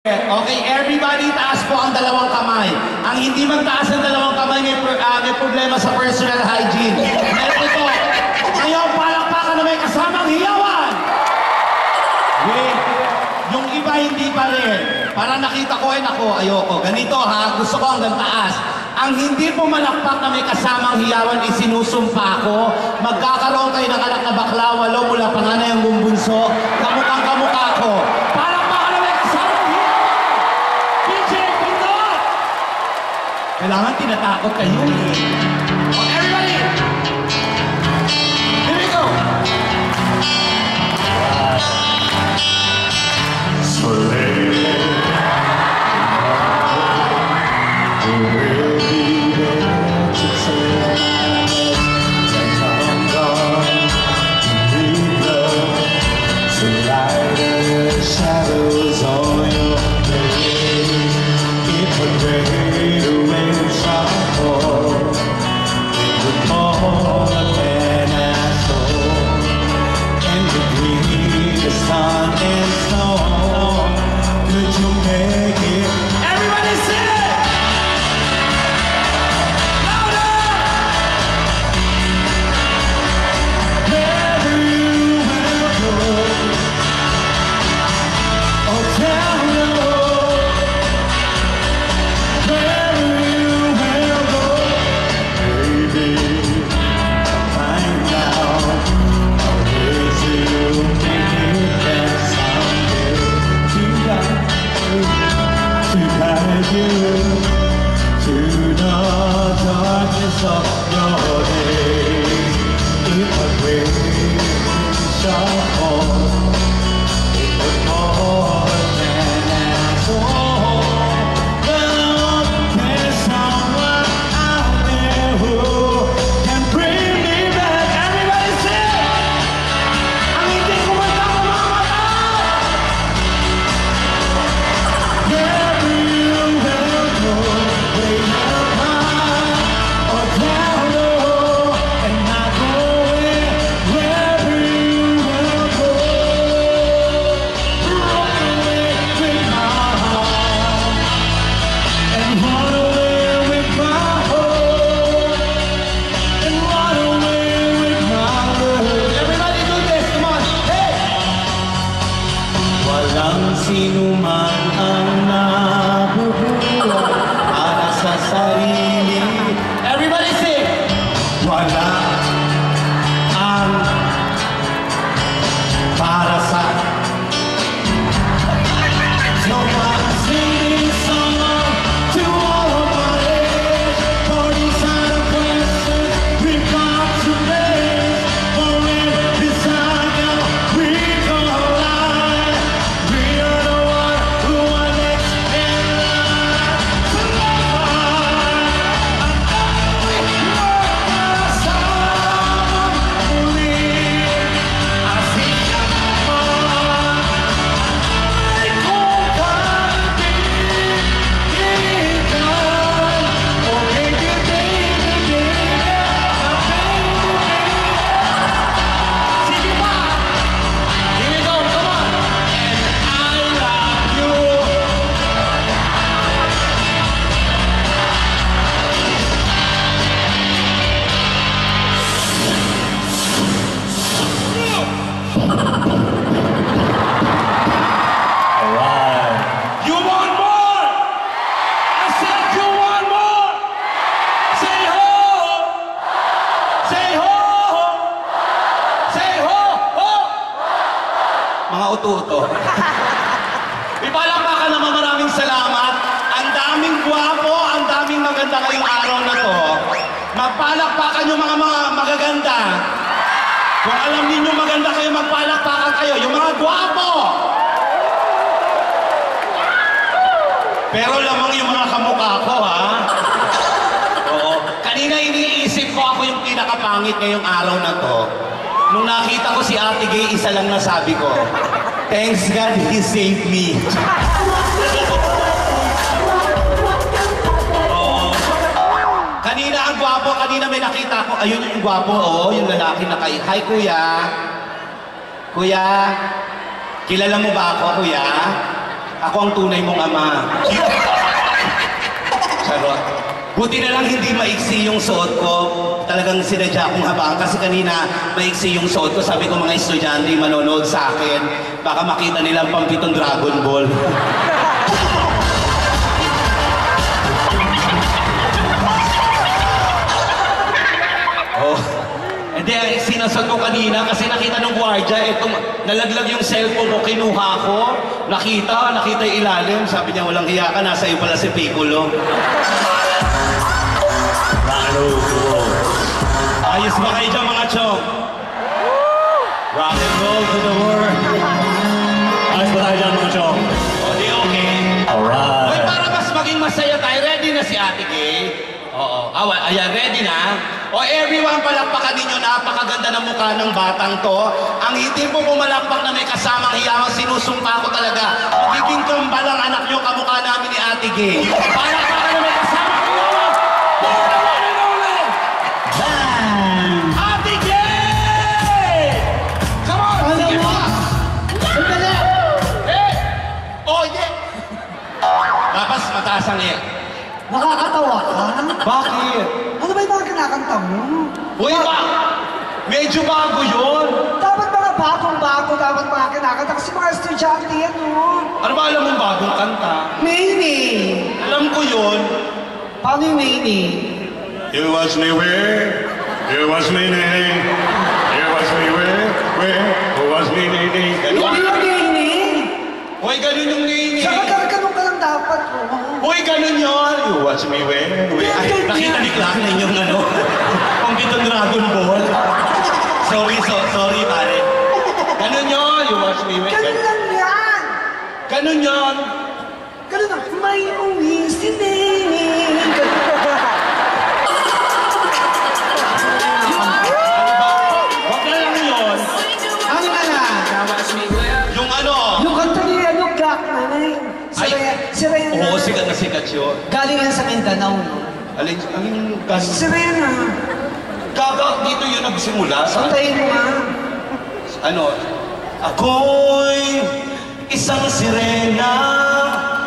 Okay, everybody, taas po ang dalawang kamay. Ang hindi magtaas ang dalawang kamay may problema sa personal hygiene. Ito po. Ngayon, palakpakan na may kasamang hiyawan. Wait, yung iba hindi pa rin. Para nakita ko ako, ayoko. Ganito ha, gusto ko hanggang taas. Ang hindi po malakpak na may kasamang hiyawan, isinusumpa ko. Magkakaroon kayo ng anak na bakla, walo mula panganay ang bumbunso. Kamukhang kamukha ko. Palakpakan na may kasamang hiyawan. DJ Pindot! Kailangan tinatakot kayo eh. Oh, everybody! Here we go! Shadows on your face, it would fade away from home. It would fall again as home, and between the sun and snow, could you make it? Everybody sing it! Louder! Wherever you will go, oh, tell me, wherever you will go, baby, find out how ways you'll make it there someday to guide you to the darkness of your days. It would rain, shall fall. More than I told. Well, there's someone out there who can bring me back. Everybody sing! Ang hindi ko magkakamamata! Wherever you will go, way up high or down low, and not going wherever you will go. Walang sino man ang nabubuhay para sa sarili. Everybody sing! Wala ang para sa... So I'm singing song to all of my age, for these are the questions we've got to face. For in this saga we collide, we are the one who are next in line to love. And every word that someone believe, I see someone. You want more? I said you want more. Say ho. Say ho. Say ho. Ho. Mga uto-uto. Ipalakpakan naman, maraming salamat. Ang daming gwapo, ang daming maganda ngayong araw na to. Magpalakpakan yung mga magaganda. Kung alam ninyo maganda kayo, magpalakpakan kayo. Yung mga gwapo. Pero lamang yung mga kamukha ko, ha? Oo. Kanina iniisip ko ako yung pinakapangit ngayong araw na to. Nung nakita ko si Ate Gay, isa lang nasabi ko, thanks God, He saved me. Oo. Kanina ang gwapo, kanina may nakita ko, ayun yung gwapo, oh, yung lalaki na kay, hi kuya. Kuya, kilala mo ba ako, kuya? Ako ang tunay mong ama. Charot. Buti na lang hindi maiksi yung suot ko. Talagang sinadya akong habang. Kasi kanina, maiksi yung suot ko. Sabi ko mga estudyante manonood sa akin. Baka makita nila ang pampitong Dragon Ball. Oh. Hindi, sinasot ko kanina kasi nakita ng gwardiya, etong nalaglag yung cellphone ko, kinuha ko, nakita yung ilalim, sabi niya walang hiya ka, nasa iyo pala si Piccolo. Ayos ba kayo dyan mga chong? Rock and roll to the world. Ayos ba tayo dyan mga chong? O di okay. Alright. Hoy, para mas maging masaya tayo, ready na si Ate Kay? Oo. Ayan, ready na? O everyone, palakpakan ninyo, napakaganda ng mukha ng batang to. Ang hindi po pumalakpak na may kasamang hiyawang, sinusumpa ko talaga. Magiging kambal ang anak nyo, kamukha namin ni Ate Gay. Palakpakan na may kasamang hiyawang. Ate Gay! Come on! Sige pa! Sandali! Oh, yeah! Tapos mataas ang air. Nakakatawa ka? Bakit? Ano ba yung mga kinakanta mo? Uy, ba? Medyo bago yun. Dapat mga bagong-bago, dapat mga kinakanta. Kasi mga estudyante yan, no? Ano ba alam mong bagong kanta? Nene! Alam ko yun. Paano yung Nene? You watch me where? You watch me nay. You watch me where? You watch me nay. Hindi yung Nene! Uy, ganun yung nini. Saka ganun ka lang dapat, oh. Uy, ganun yun. You watch me when? Ay, nakita ni Clark na yung ano. Pampitong Dragon Ball. Sorry, pare. Ganun yun. You watch me when? Ganun lang yan! Ganun yun. Ganun lang. May uwi si Nene. Wag na lang yun. Ano na lang? Yung ano. Yung kanta ni Clark na si Reyna. Oo, sikat na sikat yun. Galing yan sa Mindanao, no? Alin Si Reyna. Gaga, dito yun nagsimula. Santayin mo nga. Ano? Ako'y isang sirena,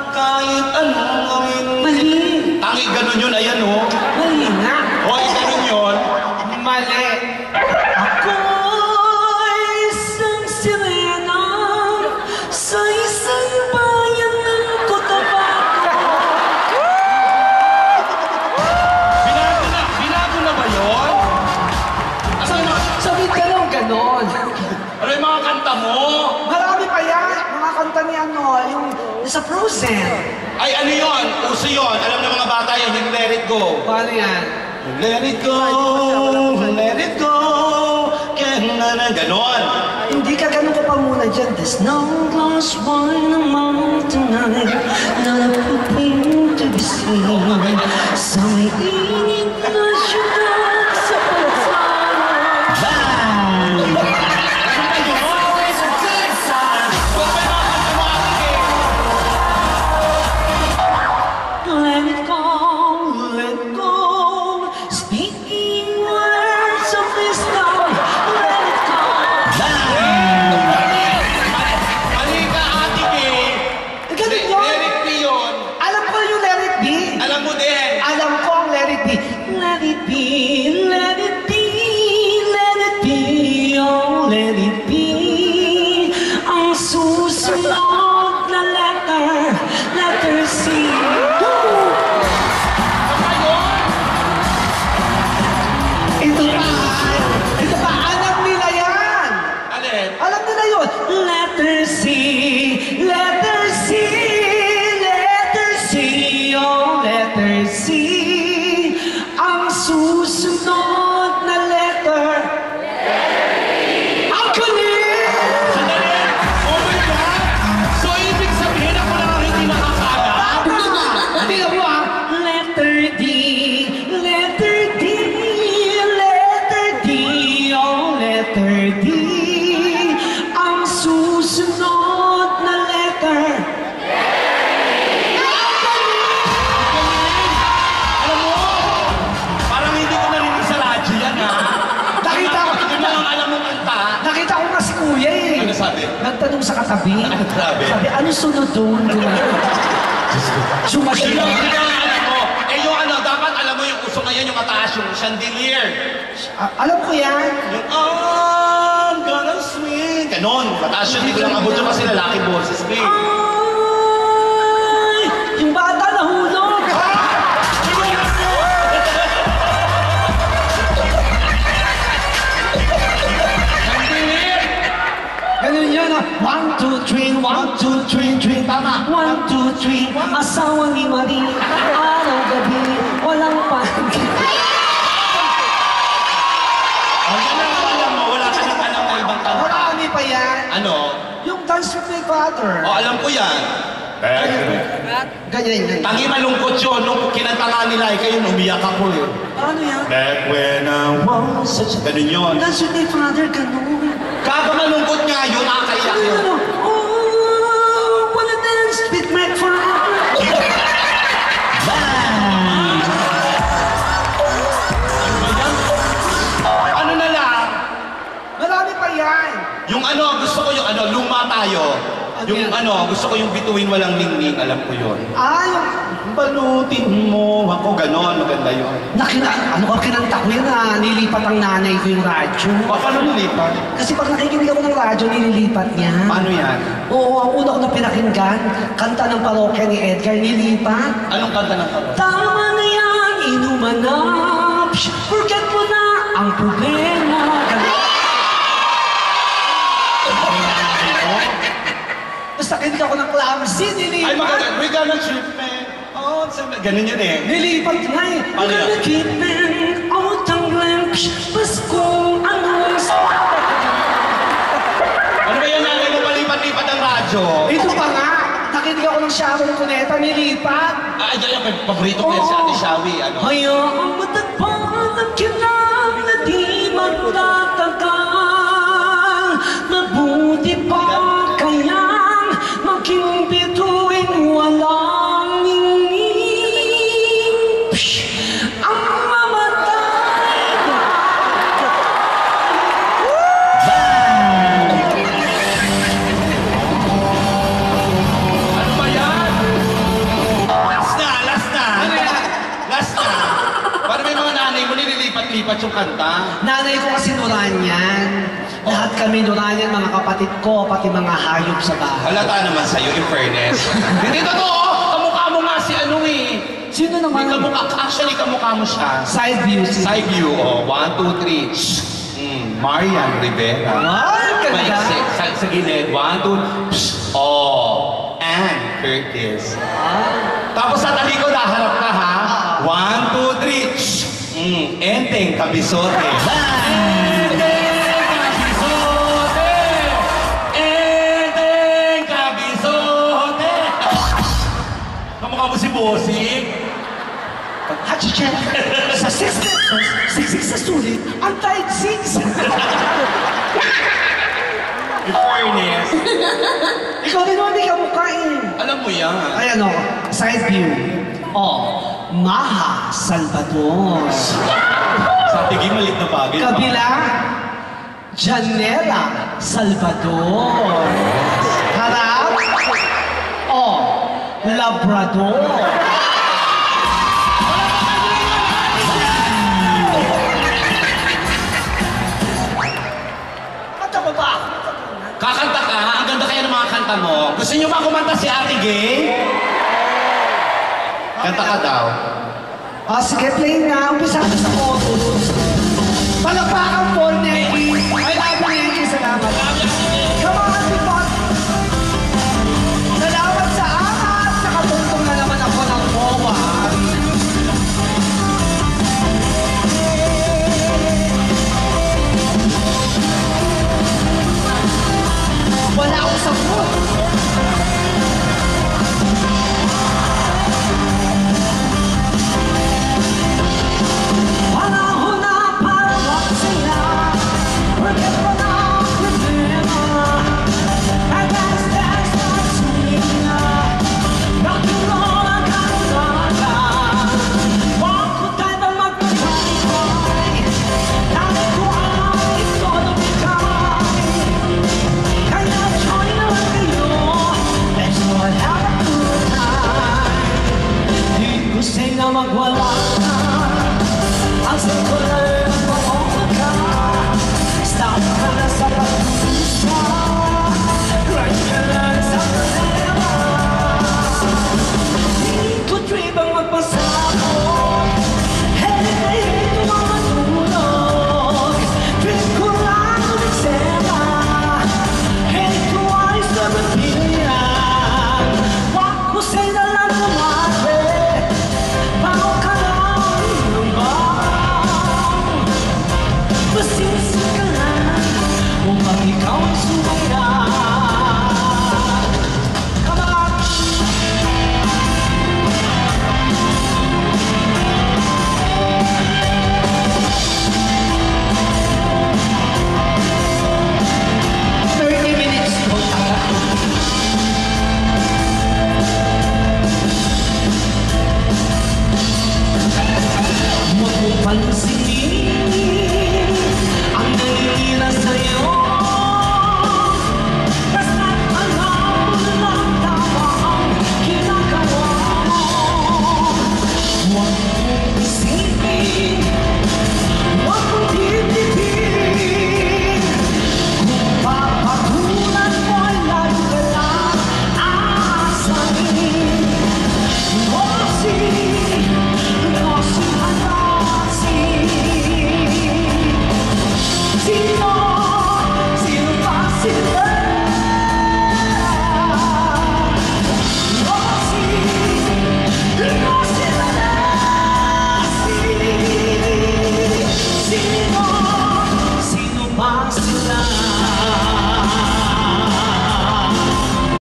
kahit anong gawin. Mali. Tangi ganun yun, ayan o. Mali nga. Hoy, ganun yun. Mali. Ako'y isang sirena sa isang bayan ng Cotabato. Binago na ba yun? Sabi ka lang ganon. Ano yung mga kanta mo? Marami pa yan. Mga kanta ni ano, yung sa Frozen. Ay, ano yun? Uso yun. Alam ng mga bata yun, yung Let It Go. Paano yan? Let it go, let it go. Ganon. Hindi ka ganun ka pa muna dyan. There's no glass wine among tonight. Not a thing to be seen. Sa may init na syudad sa Pansana. Let it go, speaking words of wisdom. Let it go. Mali ka, Ate Gay. Ganun yun. Let it be yun. Alam ko yung let it be. Alam mo din. Alam ko ang let it be. Let it be, let it be, let it be, oh let it be. Ang susunod na letter C. Ito pa, alam nila yan. Alin? Alam nila yun. Letter C, letter C, letter C, oh letter C. Ang susunod na letter. Ang galing! Sandali! Oh my God! So, ibig sabihin ako lang ang hindi nakakaalam? nagtanong sa katabi. Grabe. Sabi, ano sunod doon? Sumasin. Alam mo, yung ano, dapat alam mo yung uso ngayon, yung mataas, yung chandelier. Alam ko yan. Yung, I'm gonna swing. Ganon, mataas yun, hindi ko lang abot yun kasi lalaki boses ko eh. Ay! Yung bata nahulog! Ganun yun, 1, 2, 3, 1, 2, 3, 3. Tama. 1, 2, 3, asawa ni Marie. Araw-gabi, walang pangkin. Alam mo, wala ka nang alam na ibang kanta. Marami pa yan. Ano? Yung Dance with My Father. Alam ko yan. Ganyan, ganyan. Tangi malungkot yun, nung kinanta nga nila, kayo umiyak ako eh. Ano yan? Back when I was such... Ganun yun. Dance with My Father, ganun. Kaga malungkot nga yun, nakakaiyak yun. Ano? Oh, wanna dance with my father. Ano na lang? Marami pa yan. Yung ano, gusto ko yung ano, luma tayo. Yung ano, gusto ko yung bituin walang ningning, alam ko yun. Yung Balutin mo ako, ganon, maganda yun. ano ka kinanta ko yun nilipat ang nanay ko yung radyo. Paano nilipat? Kasi pag nakikinig ako ng radyo, nililipat niya. Paano yan? Oo, ang una ko na pinakinggan, kanta ng parokya ni Edgar, nilipat. Anong kanta ng kanta? Tama na yan, inuman na, forget mo na ang problema. Basta kinig ako ng clumsy, nilipat. Ay, maganda. We gonna trip, man. Oh, ganun yun eh. Nilipat nga eh. Ano yan? Nagkakit man, out ang lamps, Pasko, anong Ano ba yan, nanay mo palipat-lipat ang radyo? Ito pa nga, nakinig ako ng Sharon Cuneta, nilipat. Ay, yan yung paborito ko yan si Ate Shawi. Ano? Hayaang matagpan at kinang na di magtatagal. Mabuti pa kayang maging bituin walang ningning. Ang mamatay na. Ano ba yan? Last na, last na. Ano yan? Last na. Para may mga nanay mo nililipat-lipat yung kanta. Nanay ko kasi Nuranyan. Lahat kami Nuranyan, mga kapatid ko, pati mga hayop sa bahay. Halata naman sa'yo, in fairness. Hindi totoo! Kamukha mo nga si ano eh. Sino naman? Actually, kamukha mo siya. Side view. Side view, oh. 1, 2, 3. Marian Rivera. Ay, ganda. Maiksi. Sa gilid. 1, 2. Oh. Ann Curtis. Tapos sa talikod, haharap ka ha. 1, 2, 3. Enteng Kabisote. Enteng Kabisote! Enteng Kabisote! Kamukha mo si Bossing. Hachichen, sa 6 sa sulit, ang tight 6. In fairness. Ikaw din naman di ka mukhain. Alam mo yan. Ay ano, side view. Maha Salvador. Sa tingin malit na bagay. Kabila, Janela Salvador. Harap, Labrador. Kanta mo ba? Kakanta ka, ang ganda kaya ng mga kanta mo. Gusto niyo ba kumanta si Ate Gay? Kanta ka daw. Sige, play na. Umpisa ka sa chorus. Palakpakan po, Neki. I love you, Neki. Salamat. Come on, people. Salamat sa angat. Nakatungtong na naman ako ng MOA. Wala akong sagot. Panahon na para magsaya. magwala ka. Ang sa'yo